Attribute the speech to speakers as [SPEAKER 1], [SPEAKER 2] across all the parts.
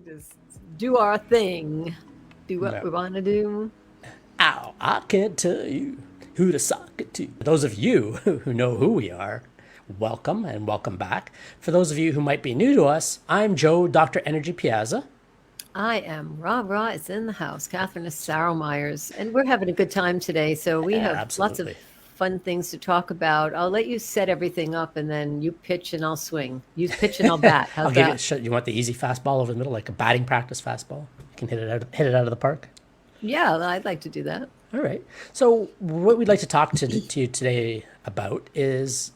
[SPEAKER 1] We just do our thing, do what
[SPEAKER 2] No.
[SPEAKER 1] we want to do.
[SPEAKER 2] Ow, I can't tell you who to sock it to. For those of you who know who we are, welcome and welcome back. For those of you who might be new to us, I'm Joe, Dr. Energy Piazza.
[SPEAKER 1] I am Ra is in the house. Catherine is Sarah Myers, and we're having a good time today. So we have lots of
[SPEAKER 2] Absolutely.
[SPEAKER 1] fun things to talk about. I'll let you set everything up, and then you pitch and I'll swing. You pitch and I'll bat.
[SPEAKER 2] I'll
[SPEAKER 1] How's
[SPEAKER 2] give you.
[SPEAKER 1] that?
[SPEAKER 2] You want the easy fastball over the middle, like a batting practice fastball? You can hit it out of the park.
[SPEAKER 1] Yeah, I'd like to do that.
[SPEAKER 2] All right. So what we'd like to talk to you today about is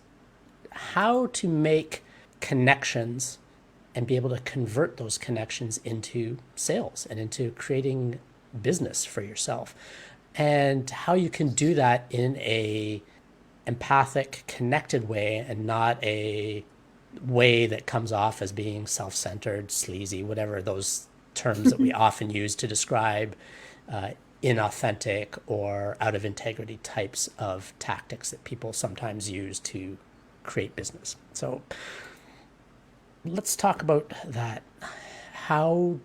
[SPEAKER 2] how to make connections and be able to convert those connections into sales and into creating business for yourself, and how you can do that in a empathic, connected way and not a way that comes off as being self-centered, sleazy, whatever those terms that we often use to describe inauthentic or out of integrity types of tactics that people sometimes use to create business. So let's talk about that. How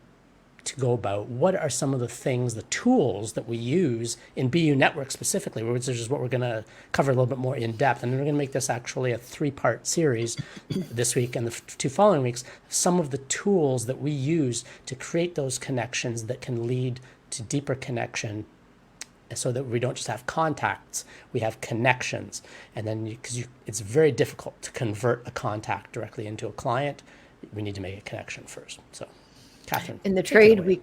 [SPEAKER 2] to go about what are some of the things, the tools that we use in BU Network specifically, which is what we're going to cover a little bit more in depth. And we're going to make this actually a 3-part series this week and the 2 following weeks. Some of the tools that we use to create those connections that can lead to deeper connection, so that we don't just have contacts, we have connections. And then because it's very difficult to convert a contact directly into a client, we need to make a connection first. So Catherine,
[SPEAKER 1] In the
[SPEAKER 2] take it
[SPEAKER 1] trade,
[SPEAKER 2] away.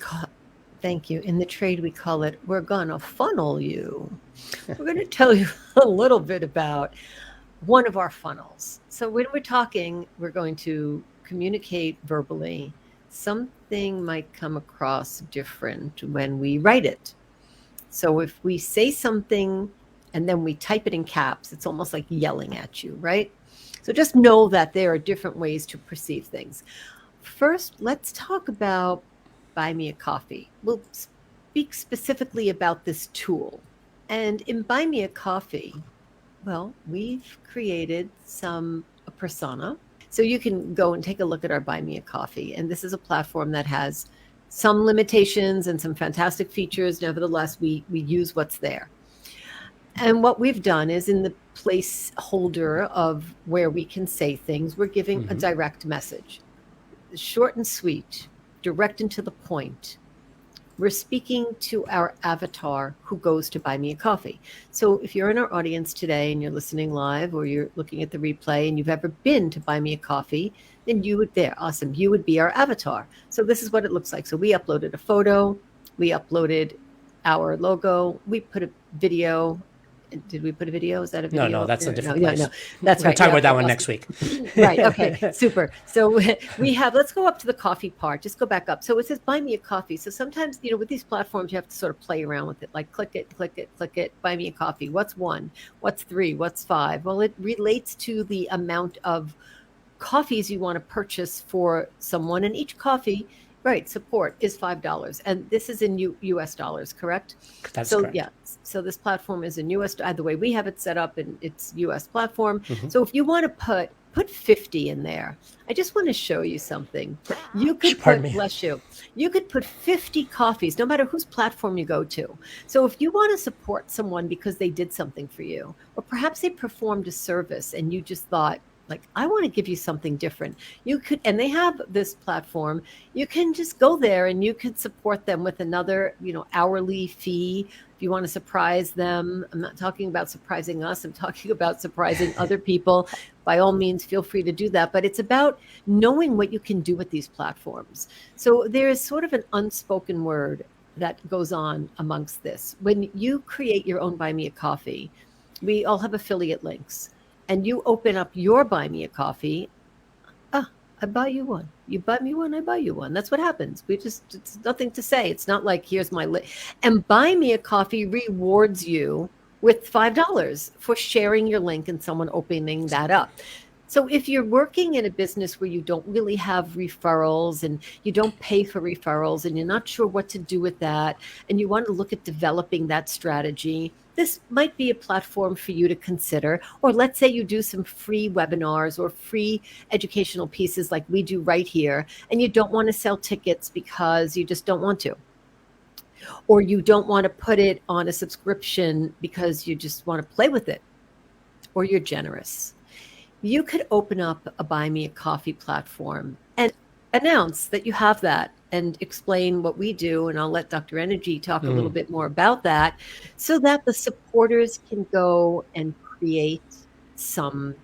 [SPEAKER 1] thank you. In the trade, we call it, we're going to funnel you. We're going to tell you a little bit about one of our funnels. So when we're talking, we're going to communicate verbally. Something might come across different when we write it. So if we say something and then we type it in caps, it's almost like yelling at you, right? So just know that there are different ways to perceive things. First, let's talk about Buy Me a Coffee. We'll speak specifically about this tool. And in Buy Me a Coffee, well, we've created a persona. So you can go and take a look at our Buy Me a Coffee. And this is a platform that has some limitations and some fantastic features. Nevertheless, we use what's there. And what we've done is in the placeholder of where we can say things, we're giving a direct message. Short and sweet, direct and to the point. We're speaking to our avatar who goes to Buy Me a Coffee. So if you're in our audience today and you're listening live or you're looking at the replay and you've ever been to Buy Me a Coffee, then you would awesome. You would be our avatar. So this is what it looks like. So we uploaded a photo, we uploaded our logo, we put a video. Did we put a video? Is that a video?
[SPEAKER 2] No, that's a different
[SPEAKER 1] No,
[SPEAKER 2] place.
[SPEAKER 1] no, that's
[SPEAKER 2] We'll
[SPEAKER 1] right.
[SPEAKER 2] talk
[SPEAKER 1] Yeah,
[SPEAKER 2] about that
[SPEAKER 1] okay,
[SPEAKER 2] one
[SPEAKER 1] awesome.
[SPEAKER 2] next week.
[SPEAKER 1] Right. Okay. Super. So we have, let's go up to the coffee part. Just go back up. So it says buy me a coffee. So sometimes, with these platforms, you have to sort of play around with it, like click it, buy me a coffee. What's 1? What's 3? What's 5? Well, it relates to the amount of coffees you want to purchase for someone. And each coffee, right, support is $5. And this is in US dollars, correct?
[SPEAKER 2] That's
[SPEAKER 1] So
[SPEAKER 2] correct.
[SPEAKER 1] yeah, so this platform is in US, the way we have it set up, and it's US platform. So if you want to put 50 in there, I just want to show you something. You could
[SPEAKER 2] Pardon
[SPEAKER 1] put,
[SPEAKER 2] me.
[SPEAKER 1] bless you, you could put 50 coffees, no matter whose platform you go to. So if you want to support someone because they did something for you, or perhaps they performed a service and you just thought, like, I want to give you something different. You could, and they have this platform, you can just go there and you could support them with another, hourly fee. If you want to surprise them, I'm not talking about surprising us, I'm talking about surprising other people. By all means, feel free to do that. But it's about knowing what you can do with these platforms. So there is sort of an unspoken word that goes on amongst this. When you create your own Buy Me a Coffee, we all have affiliate links. And you open up your Buy Me a Coffee, I buy you one. You buy me one, I buy you one. That's what happens. It's nothing to say. It's not like, here's my list. And Buy Me a Coffee rewards you with $5 for sharing your link and someone opening that up. So if you're working in a business where you don't really have referrals and you don't pay for referrals and you're not sure what to do with that, and you want to look at developing that strategy, this might be a platform for you to consider. Or let's say you do some free webinars or free educational pieces like we do right here, and you don't want to sell tickets because you just don't want to, or you don't want to put it on a subscription because you just want to play with it, or you're generous. You could open up a Buy Me a Coffee platform and announce that you have that and explain what we do. And I'll let Dr. Energy talk a little bit more about that so that the supporters can go and create some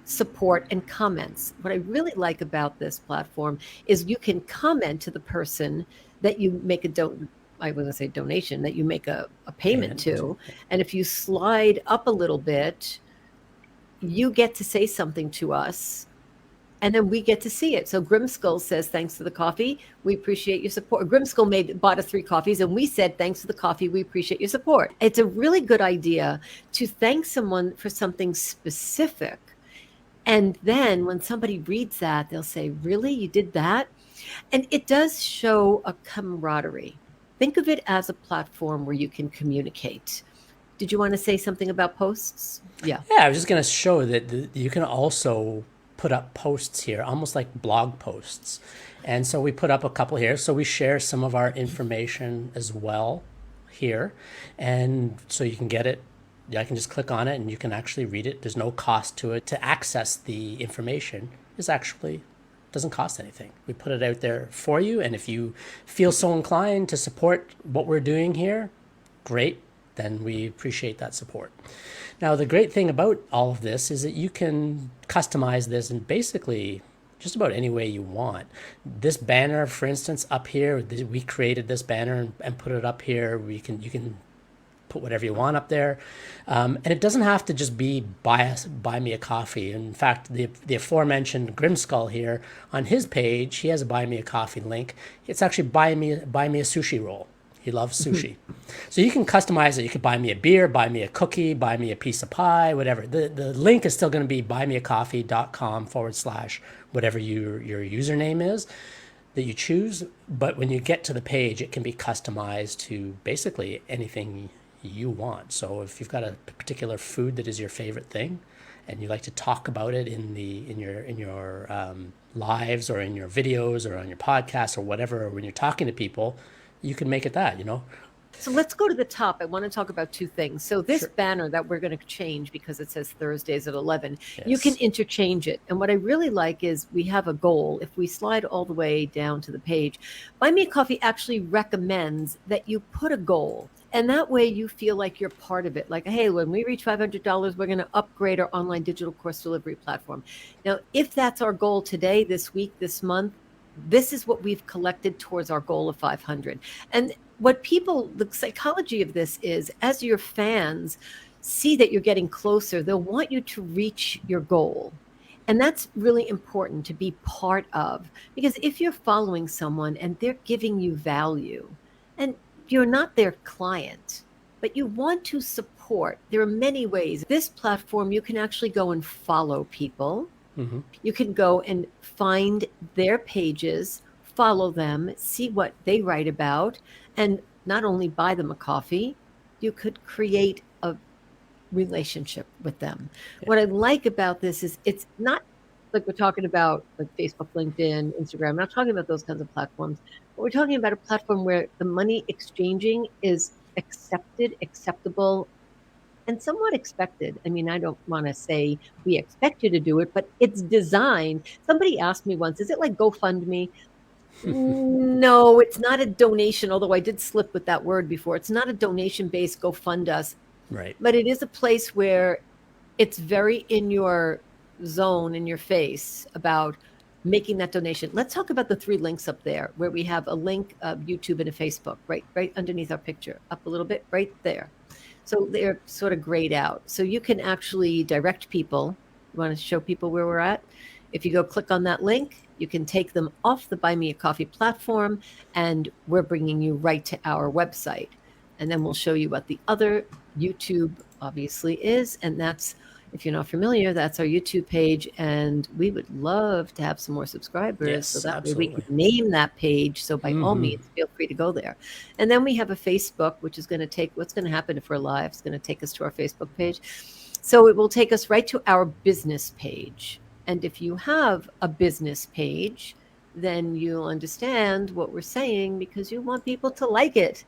[SPEAKER 1] support and comments. What I really like about this platform is you can comment to the person that you make I was going to say donation, that you make a payment to. And if you slide up a little bit, you get to say something to us, and then we get to see it. So Grimskull says, thanks for the coffee. We appreciate your support. Grimskull bought us 3 coffees, and we said, thanks for the coffee. We appreciate your support. It's a really good idea to thank someone for something specific. And then when somebody reads that, they'll say, really, you did that? And it does show a camaraderie. Think of it as a platform where you can communicate. Did you want to say something about posts?
[SPEAKER 2] Yeah, I was just going to show that you can also put up posts here, almost like blog posts. And so we put up a couple here. So we share some of our information as well here. And so you can get it. I can just click on it and you can actually read it. There's no cost to it. To access the information is actually doesn't cost anything. We put it out there for you. And if you feel so inclined to support what we're doing here, great. Then we appreciate that support. Now, the great thing about all of this is that you can customize this in basically just about any way you want. This banner, for instance, up here, we created this banner and put it up here. You can put whatever you want up there. And it doesn't have to just be buy me a coffee. In fact, the aforementioned Grimskull here, on his page, he has a buy me a coffee link. It's actually buy me a sushi roll. He loves sushi. So you can customize it. You could buy me a beer, buy me a cookie, buy me a piece of pie, whatever. The link is still going to be buymeacoffee.com/ whatever your username is that you choose. But when you get to the page, it can be customized to basically anything you want. So if you've got a particular food that is your favorite thing and you like to talk about it in your lives or in your videos or on your podcast or whatever, or when you're talking to people, you can make it that,
[SPEAKER 1] So let's go to the top. I want to talk about 2 things. So this banner that we're going to change because it says Thursdays at 11, you can interchange it. And what I really like is we have a goal. If we slide all the way down to the page, Buy Me a Coffee actually recommends that you put a goal. And that way you feel like you're part of it. Like, hey, when we reach $500, we're going to upgrade our online digital course delivery platform. Now, if that's our goal today, this week, this month, this is what we've collected towards our goal of 500. And the psychology of this is, as your fans see that you're getting closer, they'll want you to reach your goal. And that's really important to be part of, because if you're following someone and they're giving you value and you're not their client, but you want to support, there are many ways. This platform, you can actually go and follow people. Mm-hmm. You can go and find their pages, follow them, see what they write about, and not only buy them a coffee, you could create a relationship with them. Yeah. What I like about this is it's not like we're talking about like Facebook, LinkedIn, Instagram. I'm not talking about those kinds of platforms, but we're talking about a platform where the money exchanging is acceptable, and somewhat expected. I mean, I don't want to say we expect you to do it, but it's designed. Somebody asked me once, is it like GoFundMe? No, it's not a donation, although I did slip with that word before. It's not a donation-based Go Fund Us.
[SPEAKER 2] Right.
[SPEAKER 1] But it is a place where it's very in your zone, in your face about making that donation. Let's talk about the 3 links up there where we have a link of YouTube and a Facebook, right underneath our picture. Up a little bit, right there. So they're sort of grayed out. So you can actually direct people. You want to show people where we're at? If you go click on that link, you can take them off the Buy Me a Coffee platform, and we're bringing you right to our website. And then we'll show you what the other YouTube obviously is, and that's If you're not familiar, that's our YouTube page, and we would love to have some more subscribers so
[SPEAKER 2] Yes,
[SPEAKER 1] that way we can
[SPEAKER 2] absolutely.
[SPEAKER 1] name that page. So by all means, feel free to go there. And then we have a Facebook, which is going to take, what's going to happen if we're live? It's going to take us to our Facebook page. So it will take us right to our business page. And if you have a business page, then you'll understand what we're saying because you want people to like it.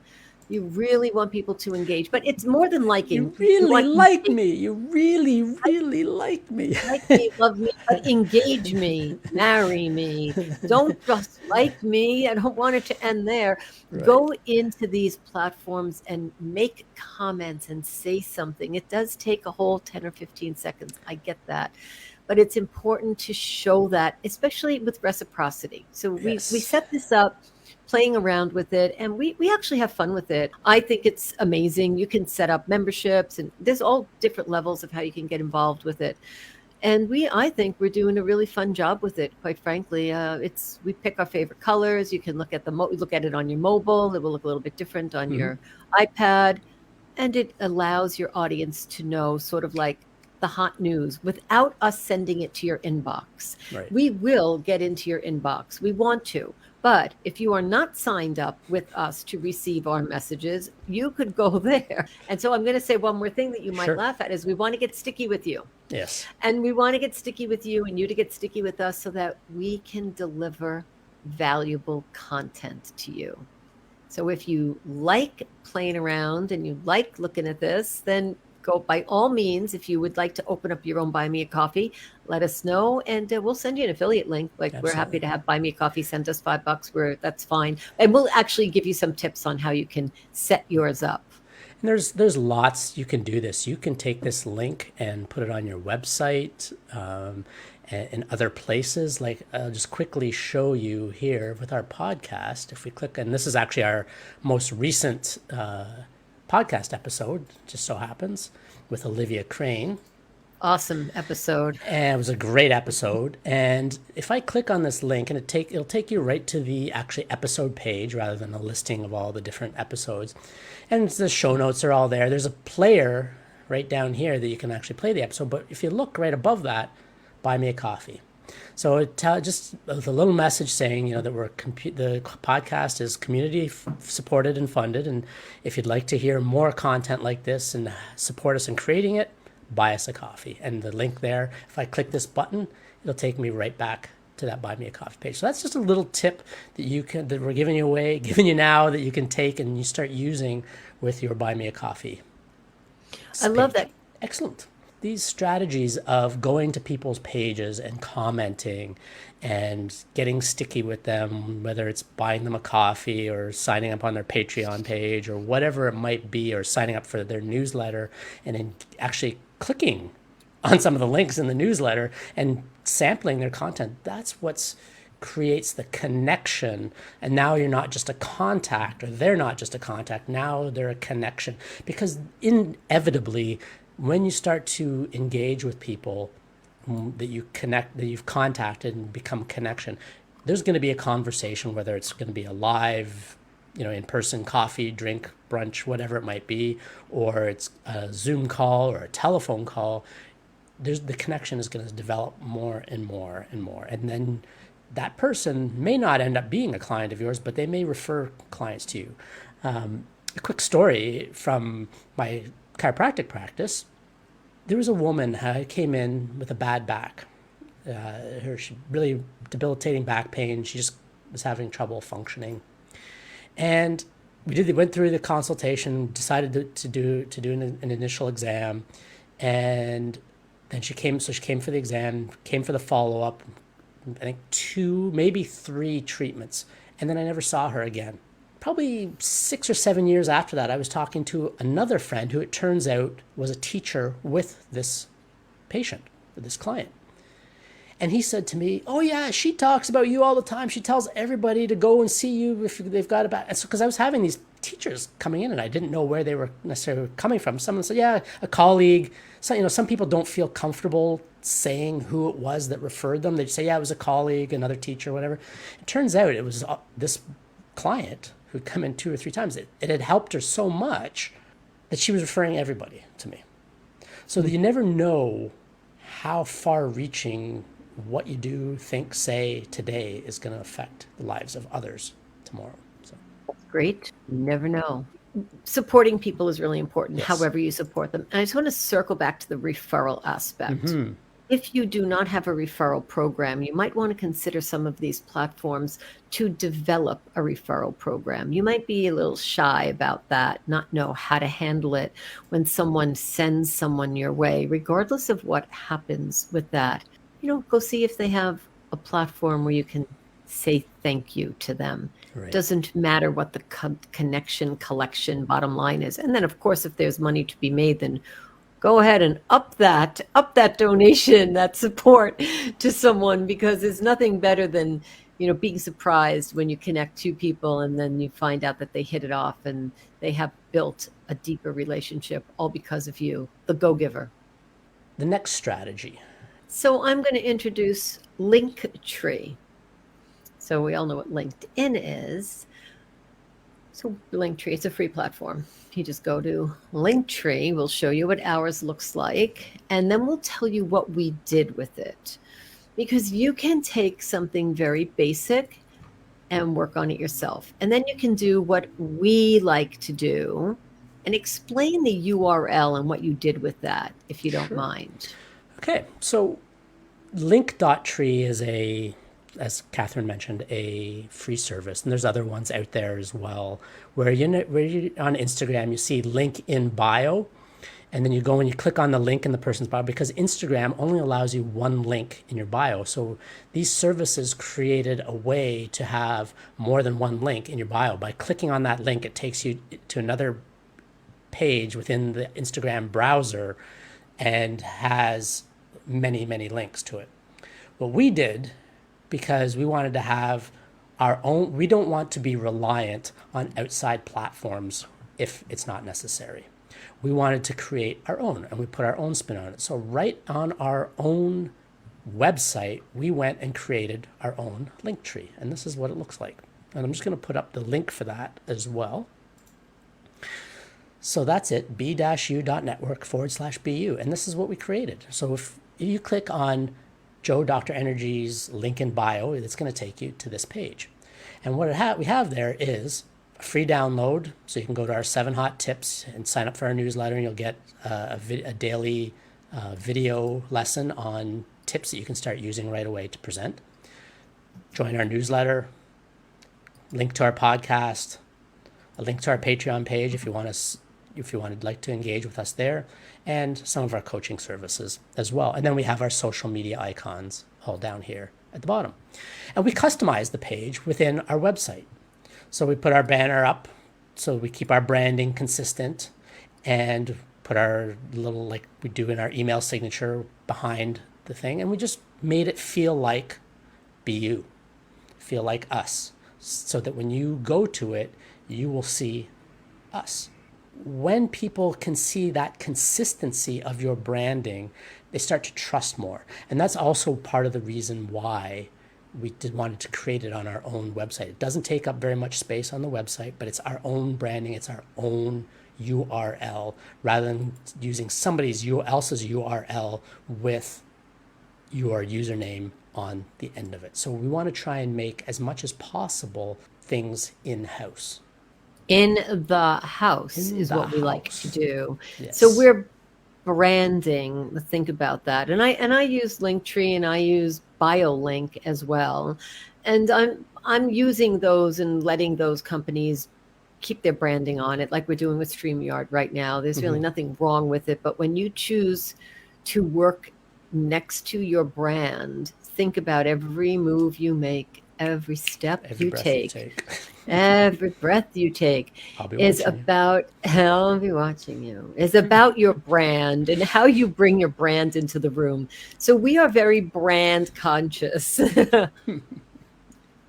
[SPEAKER 1] You really want people to engage, but it's more than liking.
[SPEAKER 2] You
[SPEAKER 1] You
[SPEAKER 2] really
[SPEAKER 1] want
[SPEAKER 2] like me. You really, really like me.
[SPEAKER 1] like me, love me, but engage me, marry me. Don't just like me. I don't want it to end there.
[SPEAKER 2] Right.
[SPEAKER 1] Go into these platforms and make comments and say something. It does take a whole 10 or 15 seconds. I get that. But it's important to show that, especially with reciprocity. So we
[SPEAKER 2] Yes.
[SPEAKER 1] set this up playing around with it, and we actually have fun with it. I think it's amazing. You can set up memberships, and there's all different levels of how you can get involved with it. And I think we're doing a really fun job with it. Quite frankly, we pick our favorite colors. You can look at look at it on your mobile. It will look a little bit different on your iPad, and it allows your audience to know sort of like the hot news without us sending it to your inbox.
[SPEAKER 2] Right.
[SPEAKER 1] We will get into your inbox. We want to. But if you are not signed up with us to receive our messages, you could go there. And so I'm going to say one more thing that you might
[SPEAKER 2] Sure.
[SPEAKER 1] laugh at is we want to get sticky with you.
[SPEAKER 2] Yes.
[SPEAKER 1] And we want to get sticky with you and you to get sticky with us so that we can deliver valuable content to you. So if you like playing around and you like looking at this, then go by all means. If you would like to open up your own Buy Me a Coffee, let us know, and we'll send you an affiliate link. Like
[SPEAKER 2] Absolutely.
[SPEAKER 1] We're happy to have Buy Me a Coffee send us $5. That's fine, and we'll actually give you some tips on how you can set yours up.
[SPEAKER 2] And there's lots you can do this. You can take this link and put it on your website and other places. Like I'll just quickly show you here with our podcast. If we click, and this is actually our most recent podcast episode, just so happens, with Olivia Crane.
[SPEAKER 1] Awesome episode.
[SPEAKER 2] And it was a great episode. And if I click on this link, and it'll take you right to the actually episode page rather than a listing of all the different episodes. And the show notes are all there. There's a player right down here that you can actually play the episode. But if you look right above that, Buy Me a Coffee. So it just with a little message saying, that the podcast is community supported and funded, and if you'd like to hear more content like this and support us in creating it, buy us a coffee. And the link there, if I click this button, it'll take me right back to that Buy Me a Coffee page. So that's just a little tip that we're giving you now that you can take and you start using with your Buy Me a Coffee.
[SPEAKER 1] I love that.
[SPEAKER 2] Excellent. These strategies of going to people's pages and commenting and getting sticky with them, whether it's buying them a coffee or signing up on their Patreon page or whatever it might be, or signing up for their newsletter and then actually clicking on some of the links in the newsletter and sampling their content. That's what creates the connection. And now you're not just a contact, or they're not just a contact. Now they're a connection, because inevitably, when you start to engage with people that you've contacted and become a connection, there's going to be a conversation, whether it's going to be a live, in-person coffee, drink, brunch, whatever it might be, or it's a Zoom call or a telephone call. The connection is going to develop more and more and more. And then that person may not end up being a client of yours, but they may refer clients to you. A quick story from my chiropractic practice. There was a woman who came in with a bad back. She really debilitating back pain. She just was having trouble functioning. And we went through the consultation, decided to do an initial exam, and then she came for the exam, came for the follow-up, I think 2, maybe 3 treatments, and then I never saw her again. Probably 6 or 7 years after that, I was talking to another friend who it turns out was a teacher with this patient, with this client. And he said to me, "Oh yeah, she talks about you all the time. She tells everybody to go and see you if they've got a bad." And so, because I was having these teachers coming in and I didn't know where they were necessarily coming from. Someone said, "Yeah, a colleague." So, some people don't feel comfortable saying who it was that referred them. They just say, "Yeah, it was a colleague, another teacher, whatever." It turns out it was this client who'd come in 2 or 3 times. It had helped her so much that she was referring everybody to me. So that you never know how far reaching what you do, think, say today is going to affect the lives of others tomorrow. So,
[SPEAKER 1] Great. You never know. Supporting people is really important,
[SPEAKER 2] yes.
[SPEAKER 1] however you support them. And I just want to circle back to the referral aspect. If you do not have a referral program, you might want to consider some of these platforms to develop a referral program. You might be a little shy about that, not know how to handle it when someone sends someone your way, regardless of what happens with that. Go see if they have a platform where you can say thank you to them.
[SPEAKER 2] Right.
[SPEAKER 1] Doesn't matter what the connection collection bottom line is. And then, of course, if there's money to be made, then go ahead and up that donation, that support to someone, because there's nothing better than being surprised when you connect two people and then you find out that they hit it off and they have built a deeper relationship all because of you, the go-giver.
[SPEAKER 2] The next strategy.
[SPEAKER 1] So I'm going to introduce Linktree. So we all know what LinkedIn is. So Linktree, it's a free platform. You just go to Linktree, we'll show you what ours looks like, and then we'll tell you what we did with it. Because you can take something very basic and work on it yourself. And then you can do what we like to do and explain the URL and what you did with that, if you don't mind.
[SPEAKER 2] Okay, so Link.tree is as Catherine mentioned, a free service, and there's other ones out there as well. Where you on Instagram, you see link in bio, and then you go and you click on the link in the person's bio, because Instagram only allows you one link in your bio. So these services created a way to have more than one link in your bio. By clicking on that link, it takes you to another page within the Instagram browser and has many, many links to it. What we did, because we wanted to have our own, we don't want to be reliant on outside platforms if it's not necessary. We wanted to create our own, and we put our own spin on it. So right on our own website, we went and created our own Linktree, and this is what it looks like. And I'm just going to put up the link for that as well. So that's it, b-u.network/bu, and this is what we created. So if you click on Joe Dr. Energy's link in bio, it's going to take you to this page. And what we have there is a free download, so you can go to our 7 hot tips and sign up for our newsletter, and you'll get a daily video lesson on tips that you can start using right away to present. Join our newsletter, link to our podcast, a link to our Patreon page if you would like to engage with us there, and some of our coaching services as well. And then we have our social media icons all down here at the bottom. And we customize the page within our website. So we put our banner up so we keep our branding consistent, and put our little, like we do in our email signature, behind the thing. And we just made it feel like BU, feel like us, so that when you go to it, you will see us. When people can see that consistency of your branding, they start to trust more. And that's also part of the reason why we wanted to create it on our own website. It doesn't take up very much space on the website, but it's our own branding, it's our own URL, rather than using somebody else's URL with your username on the end of it. So we want to try and make, as much as possible, things in-house.
[SPEAKER 1] In the house is what we like to do.
[SPEAKER 2] Yes.
[SPEAKER 1] So we're branding. Think about that. And I use Linktree, and I use BioLink as well. And I'm using those and letting those companies keep their branding on it, like we're doing with StreamYard right now. There's really nothing wrong with it. But when you choose to work next to your brand, think about every move you make, every step you take. Every breath you take is about, I'll be watching you, is about your brand and how you bring your brand into the room. So we are very brand conscious.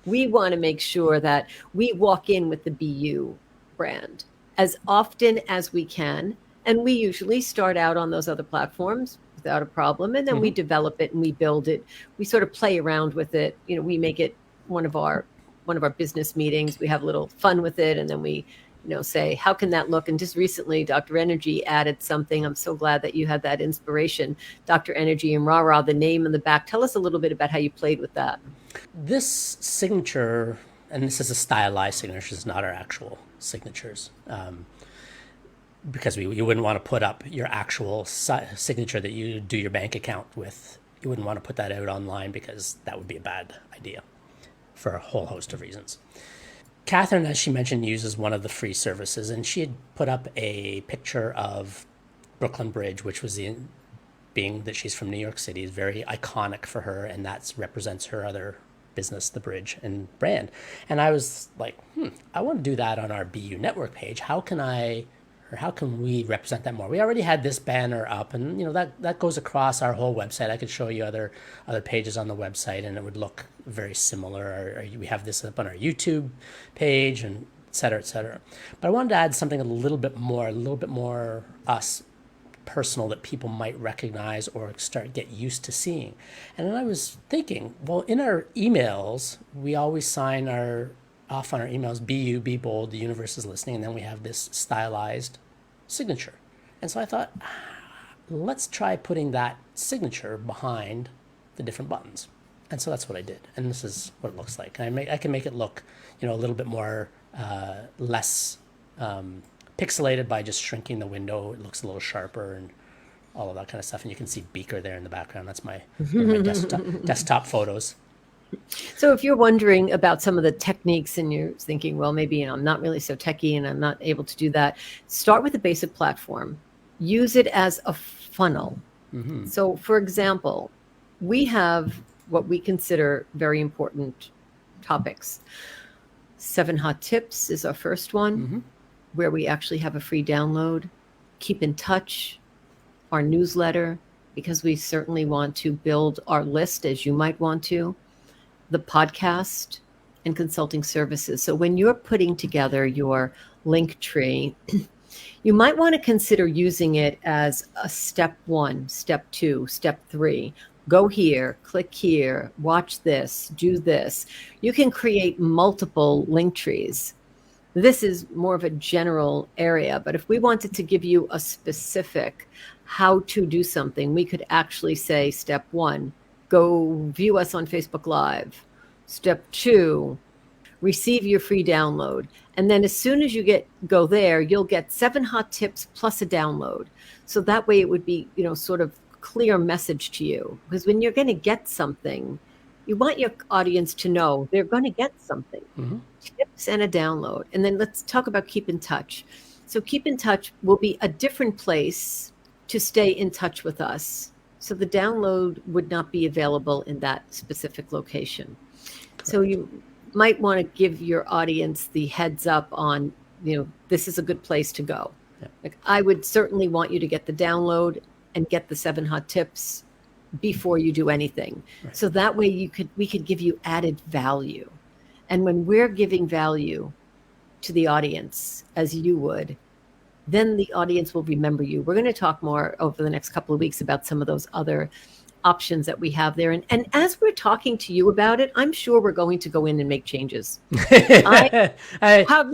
[SPEAKER 1] We want to make sure that we walk in with the BU brand as often as we can. And we usually start out on those other platforms without a problem. And then we develop it and we build it. We sort of play around with it. We make it one of our business meetings. We have a little fun with it, and then we say, how can that look? And just recently, Dr. Energy added something. I'm so glad that you had that inspiration. Dr. Energy and Rah, the name in the back. Tell us a little bit about how you played with that.
[SPEAKER 2] This signature, and this is a stylized signature, it's not our actual signatures, because you wouldn't want to put up your actual signature that you do your bank account with. You wouldn't want to put that out online because that would be a bad idea for a whole host of reasons. Catherine, as she mentioned, uses one of the free services, and she had put up a picture of Brooklyn Bridge, which was being that she's from New York City, is very iconic for her, and that represents her other business, the bridge and brand. And I was like, I want to do that on our BU network page. How can we represent that more? We already had this banner up, and that goes across our whole website. I could show you other pages on the website, and it would look very similar. Or we have this up on our YouTube page, and et cetera, et cetera. But I wanted to add something a little bit more us, personal, that people might recognize or get used to seeing. And then I was thinking, well, in our emails, we always sign off on our emails, BU, be bold, the universe is listening, and then we have this stylized signature. And so I thought, let's try putting that signature behind the different buttons. And so that's what I did. And this is what it looks like. And I can make it look, a little bit more, less pixelated by just shrinking the window. It looks a little sharper and all of that kind of stuff. And you can see Beaker there in the background. That's one of my desktop photos.
[SPEAKER 1] So if you're wondering about some of the techniques and you're thinking, well, maybe I'm not really so techie and I'm not able to do that, start with a basic platform. Use it as a funnel. Mm-hmm. So for example, we have what we consider very important topics. 7 Hot Tips is our first one, where we actually have a free download. Keep in touch, our newsletter, because we certainly want to build our list as you might want to. The podcast, and consulting services. So when you're putting together your link tree, you might want to consider using it as a step 1, step 2, step 3. Go here, click here, watch this, do this. You can create multiple link trees. This is more of a general area, but if we wanted to give you a specific how to do something, we could actually say step 1, go view us on Facebook Live. Step 2, receive your free download. And then as soon as you go there, you'll get 7 hot tips plus a download. So that way it would be, sort of clear message to you. Because when you're going to get something, you want your audience to know they're going to get something. Mm-hmm. Tips and a download. And then let's talk about keep in touch. So keep in touch will be a different place to stay in touch with us. So the download would not be available in that specific location. Correct. So you might want to give your audience the heads up on, this is a good place to go. Yeah. Like I would certainly want you to get the download and get the 7 hot tips before you do anything. Right. So that way we could give you added value. And when we're giving value to the audience, as you would, then the audience will remember you. We're going to talk more over the next couple of weeks about some of those other options that we have there. And as we're talking to you about it, I'm sure we're going to go in and make changes. I have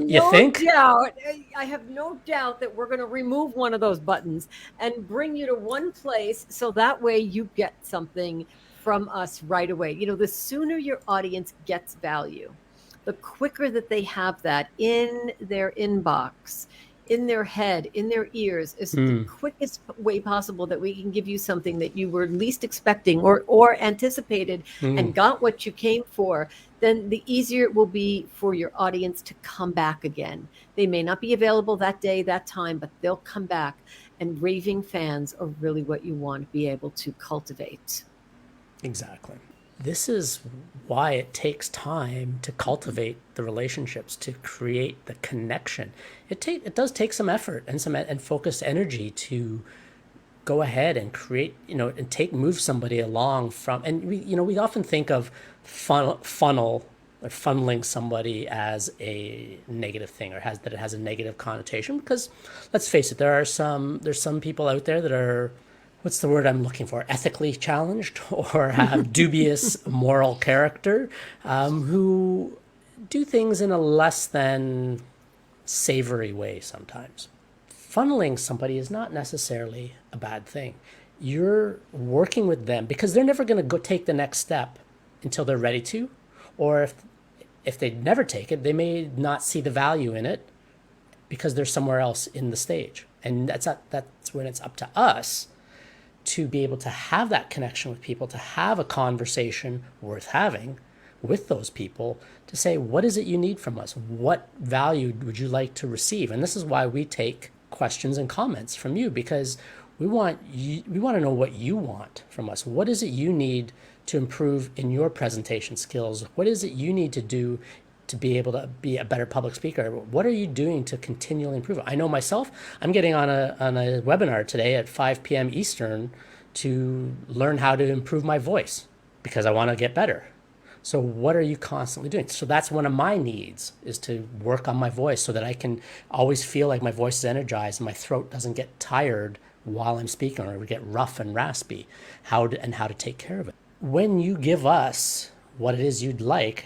[SPEAKER 1] no doubt that we're going to remove one of those buttons and bring you to one place so that way you get something from us right away. The sooner your audience gets value, the quicker that they have that in their inbox, in their head, in their ears, is the quickest way possible that we can give you something that you were least expecting or anticipated and got what you came for, then the easier it will be for your audience to come back again. They may not be available that day, that time, but they'll come back. And raving fans are really what you want to be able to cultivate.
[SPEAKER 2] Exactly. This is why it takes time to cultivate the relationships, to create the connection. It does take some effort and focused energy to go ahead and create, and move somebody along from. And we often think of funnel or funneling somebody as a negative thing, or it has a negative connotation. Because let's face it, there's some people out there that are, what's the word I'm looking for? Ethically challenged or have dubious moral character, who do things in a less than savory way sometimes. Funneling somebody is not necessarily a bad thing. You're working with them because they're never going to go take the next step until they're ready to, or if they never take it, they may not see the value in it because they're somewhere else in the stage. And that's when it's up to us to be able to have that connection with people, to have a conversation worth having with those people, to say, what is it you need from us? What value would you like to receive? And this is why we take questions and comments from you, because we want to know what you want from us. What is it you need to improve in your presentation skills? What is it you need to do to be able to be a better public speaker? What are you doing to continually improve? I know myself, I'm getting on a webinar today at 5 p.m. Eastern to learn how to improve my voice because I want to get better. So what are you constantly doing? So that's one of my needs, is to work on my voice so that I can always feel like my voice is energized and my throat doesn't get tired while I'm speaking, or get rough and raspy, how to take care of it. When you give us what it is you'd like,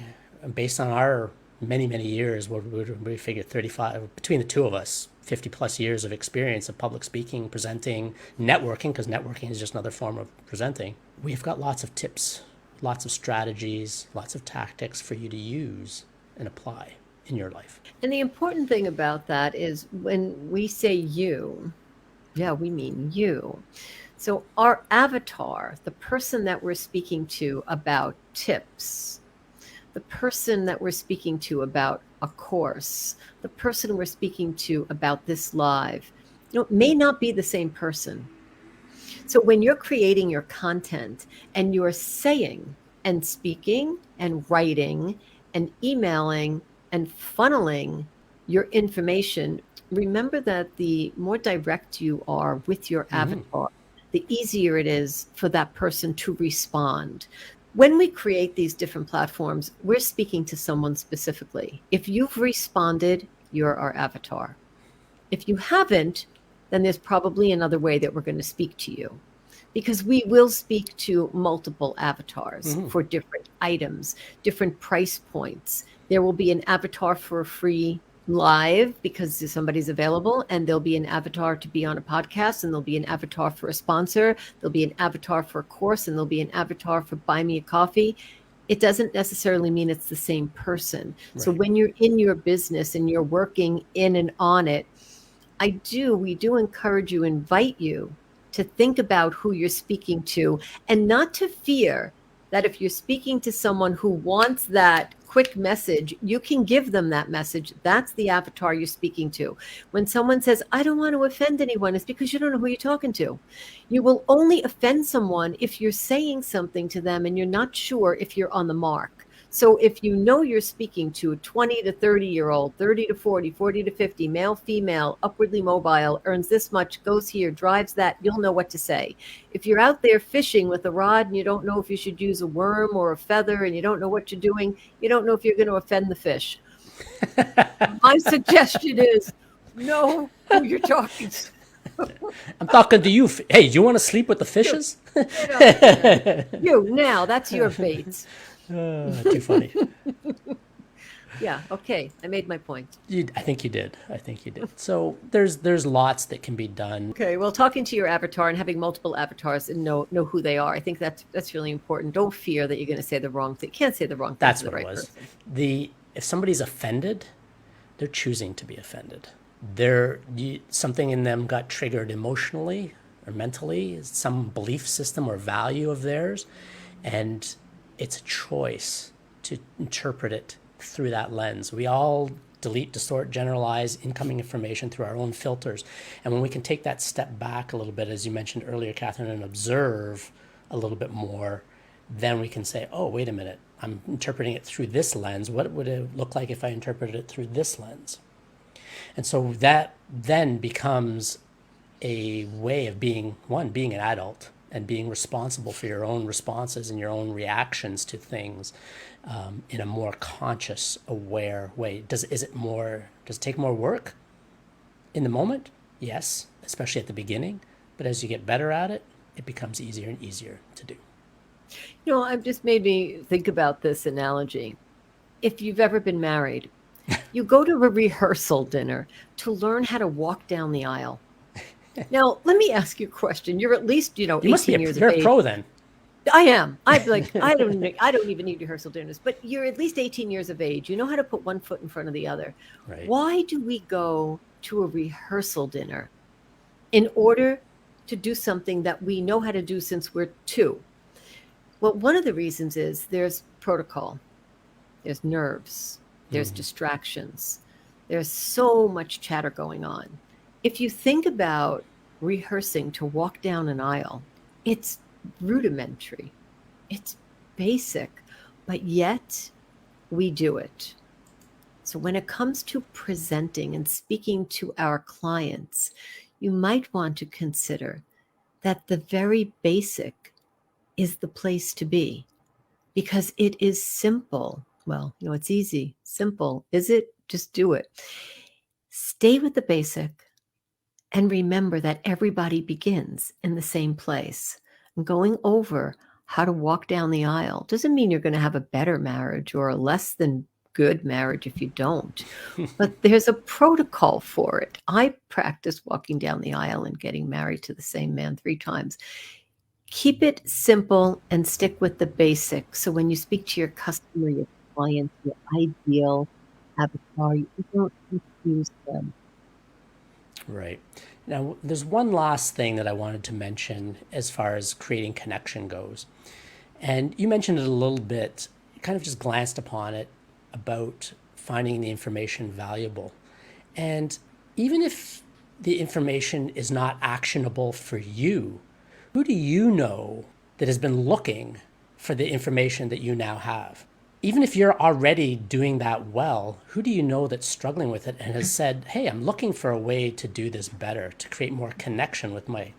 [SPEAKER 2] based on our many, many years, we figure 35, between the two of us, 50 plus years of experience of public speaking, presenting, networking, because networking is just another form of presenting. We've got lots of tips, lots of strategies, lots of tactics for you to use and apply in your life.
[SPEAKER 1] And the important thing about that is when we say you, yeah, we mean you. So our avatar, the person that we're speaking to about tips, the person that we're speaking to about a course, the person we're speaking to about this live, may not be the same person. So when you're creating your content and you're saying and speaking and writing and emailing and funneling your information, remember that the more direct you are with your avatar, the easier it is for that person to respond. When we create these different platforms, we're speaking to someone specifically. If you've responded, you're our avatar. If you haven't, then there's probably another way that we're going to speak to you, because we will speak to multiple avatars for different items, different price points. There will be an avatar for a free live because somebody's available, and there'll be an avatar to be on a podcast, and there'll be an avatar for a sponsor, there'll be an avatar for a course, and there'll be an avatar for buy me a coffee. It doesn't necessarily mean it's the same person. Right. So when you're in your business and you're working in and on it, we do encourage you, invite you to think about who you're speaking to, and not to fear that if you're speaking to someone who wants that quick message, you can give them that message. That's the avatar you're speaking to. When someone says, I don't want to offend anyone, it's because you don't know who you're talking to. You will only offend someone if you're saying something to them and you're not sure if you're on the mark. So if you know you're speaking to a 20 to 30-year-old, 30 to 40, 40 to 50, male, female, upwardly mobile, earns this much, goes here, drives that, you'll know what to say. If you're out there fishing with a rod and you don't know if you should use a worm or a feather and you don't know what you're doing, you don't know if you're going to offend the fish. My suggestion is know who you're talking to.
[SPEAKER 2] I'm talking to you. Hey, do you want to sleep with the fishes?
[SPEAKER 1] Now, that's your bait.
[SPEAKER 2] Too funny.
[SPEAKER 1] Yeah, okay. I made my point.
[SPEAKER 2] I think you did. So there's lots that can be done.
[SPEAKER 1] Okay, well, talking to your avatar and having multiple avatars and know who they are, I think that's really important. Don't fear that you're going to say the wrong thing. Can't say the wrong thing.
[SPEAKER 2] That's
[SPEAKER 1] to the
[SPEAKER 2] what
[SPEAKER 1] right
[SPEAKER 2] it was.
[SPEAKER 1] person.
[SPEAKER 2] If somebody's offended, they're choosing to be offended. Something in them got triggered emotionally or mentally, some belief system or value of theirs, and it's a choice to interpret it through that lens. We all delete, distort, generalize incoming information through our own filters. And when we can take that step back a little bit, as you mentioned earlier, Catherine, and observe a little bit more, then we can say, oh, wait a minute, I'm interpreting it through this lens. What would it look like if I interpreted it through this lens? And so that then becomes a way of being an adult and being responsible for your own responses and your own reactions to things in a more conscious, aware way. Does it take more work in the moment? Yes, especially at the beginning. But as you get better at it, it becomes easier and easier to do.
[SPEAKER 1] I've just made me think about this analogy. If you've ever been married, You go to a rehearsal dinner to learn how to walk down the aisle. Now, let me ask you a question. You're at least,
[SPEAKER 2] You must be
[SPEAKER 1] 18 years of
[SPEAKER 2] you're a
[SPEAKER 1] age.
[SPEAKER 2] pro then.
[SPEAKER 1] I am. I don't even need rehearsal dinners, but you're at least 18 years of age. You know how to put one foot in front of the other.
[SPEAKER 2] Right.
[SPEAKER 1] Why do we go to a rehearsal dinner in order to do something that we know how to do since we're 2? Well, one of the reasons is there's protocol, there's nerves, there's distractions, there's so much chatter going on. If you think about rehearsing to walk down an aisle, it's rudimentary, it's basic, but yet we do it. So when it comes to presenting and speaking to our clients, you might want to consider that the very basic is the place to be because it is simple. Well, it's easy. Simple. Is it? Just do it. Stay with the basic and remember that everybody begins in the same place. And going over how to walk down the aisle doesn't mean you're going to have a better marriage or a less than good marriage if you don't. But there's a protocol for it. I practiced walking down the aisle and getting married to the same man 3 times. Keep it simple and stick with the basics. So when you speak to your customer, your client, your ideal avatar, you don't confuse them.
[SPEAKER 2] Right. Now, there's one last thing that I wanted to mention as far as creating connection goes. And you mentioned it a little bit, kind of just glanced upon it about finding the information valuable. And even if the information is not actionable for you, who do you know that has been looking for the information that you now have? Even if you're already doing that well, who do you know that's struggling with it and has said, hey, I'm looking for a way to do this better, to create more connection with my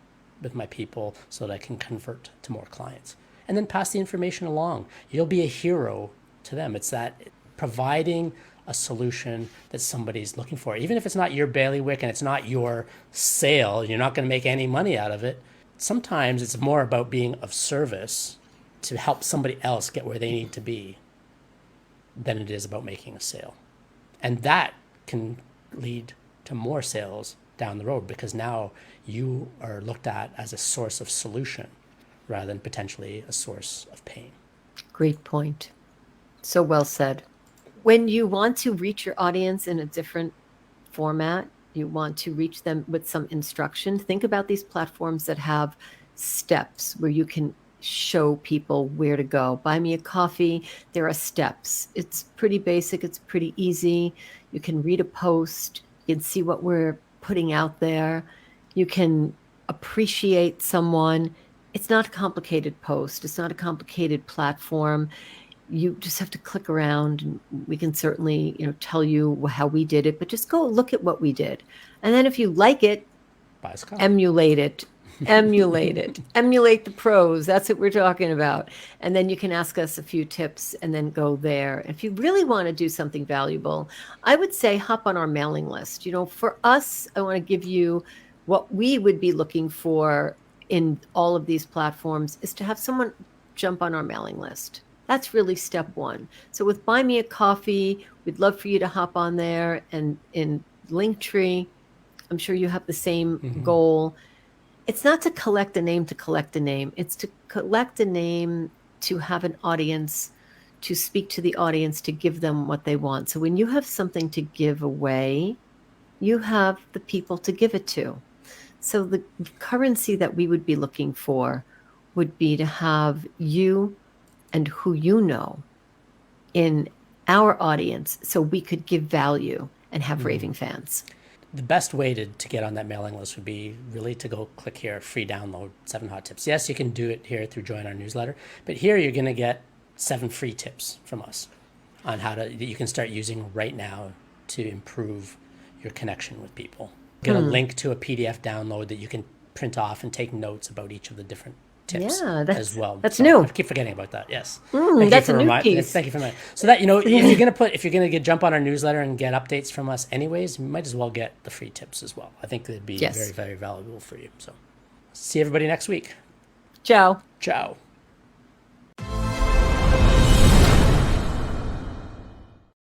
[SPEAKER 2] people so that I can convert to more clients? And then pass the information along. You'll be a hero to them. It's that providing a solution that somebody's looking for. Even if it's not your bailiwick and it's not your sale, you're not going to make any money out of it. Sometimes it's more about being of service to help somebody else get where they need to be than it is about making a sale. And that can lead to more sales down the road because now you are looked at as a source of solution rather than potentially a source of pain.
[SPEAKER 1] Great point. So well said. When you want to reach your audience in a different format, you want to reach them with some instruction, think about these platforms that have steps where you can show people where to go. Buy me a coffee, there are steps. It's pretty basic, it's pretty easy. You can read a post, you can see what we're putting out there. You can appreciate someone. It's not a complicated post, it's not a complicated platform. You just have to click around and we can certainly, tell you how we did it, but just go look at what we did. And then if you like it, emulate it. Emulate the pros. That's what we're talking about. And then you can ask us a few tips and then go there. If you really want to do something valuable, I would say hop on our mailing list. For us, I want to give you what we would be looking for in all of these platforms is to have someone jump on our mailing list. That's really step one. So with Buy Me a Coffee, we'd love for you to hop on there, and in Linktree, I'm sure you have the same goal. It's not to collect a name to collect a name. It's to collect a name to have an audience, to speak to the audience, to give them what they want. So when you have something to give away, you have the people to give it to. So the currency that we would be looking for would be to have you and who you know in our audience so we could give value and have raving fans.
[SPEAKER 2] The best way to get on that mailing list would be really to go click here, free download, 7 hot tips. Yes, you can do it here through join our newsletter, but here you're going to get 7 free tips from us on how that you can start using right now to improve your connection with people. Get a link to a PDF download that you can print off and take notes about each of the different tips as well.
[SPEAKER 1] That's new.
[SPEAKER 2] I keep forgetting about that. Yes.
[SPEAKER 1] That's a new piece.
[SPEAKER 2] Thank you for that. So that, if you're going to jump on our newsletter and get updates from us anyways, you might as well get the free tips as well. I think they'd be very, very valuable for you. So see everybody next week.
[SPEAKER 1] Ciao.
[SPEAKER 2] Ciao.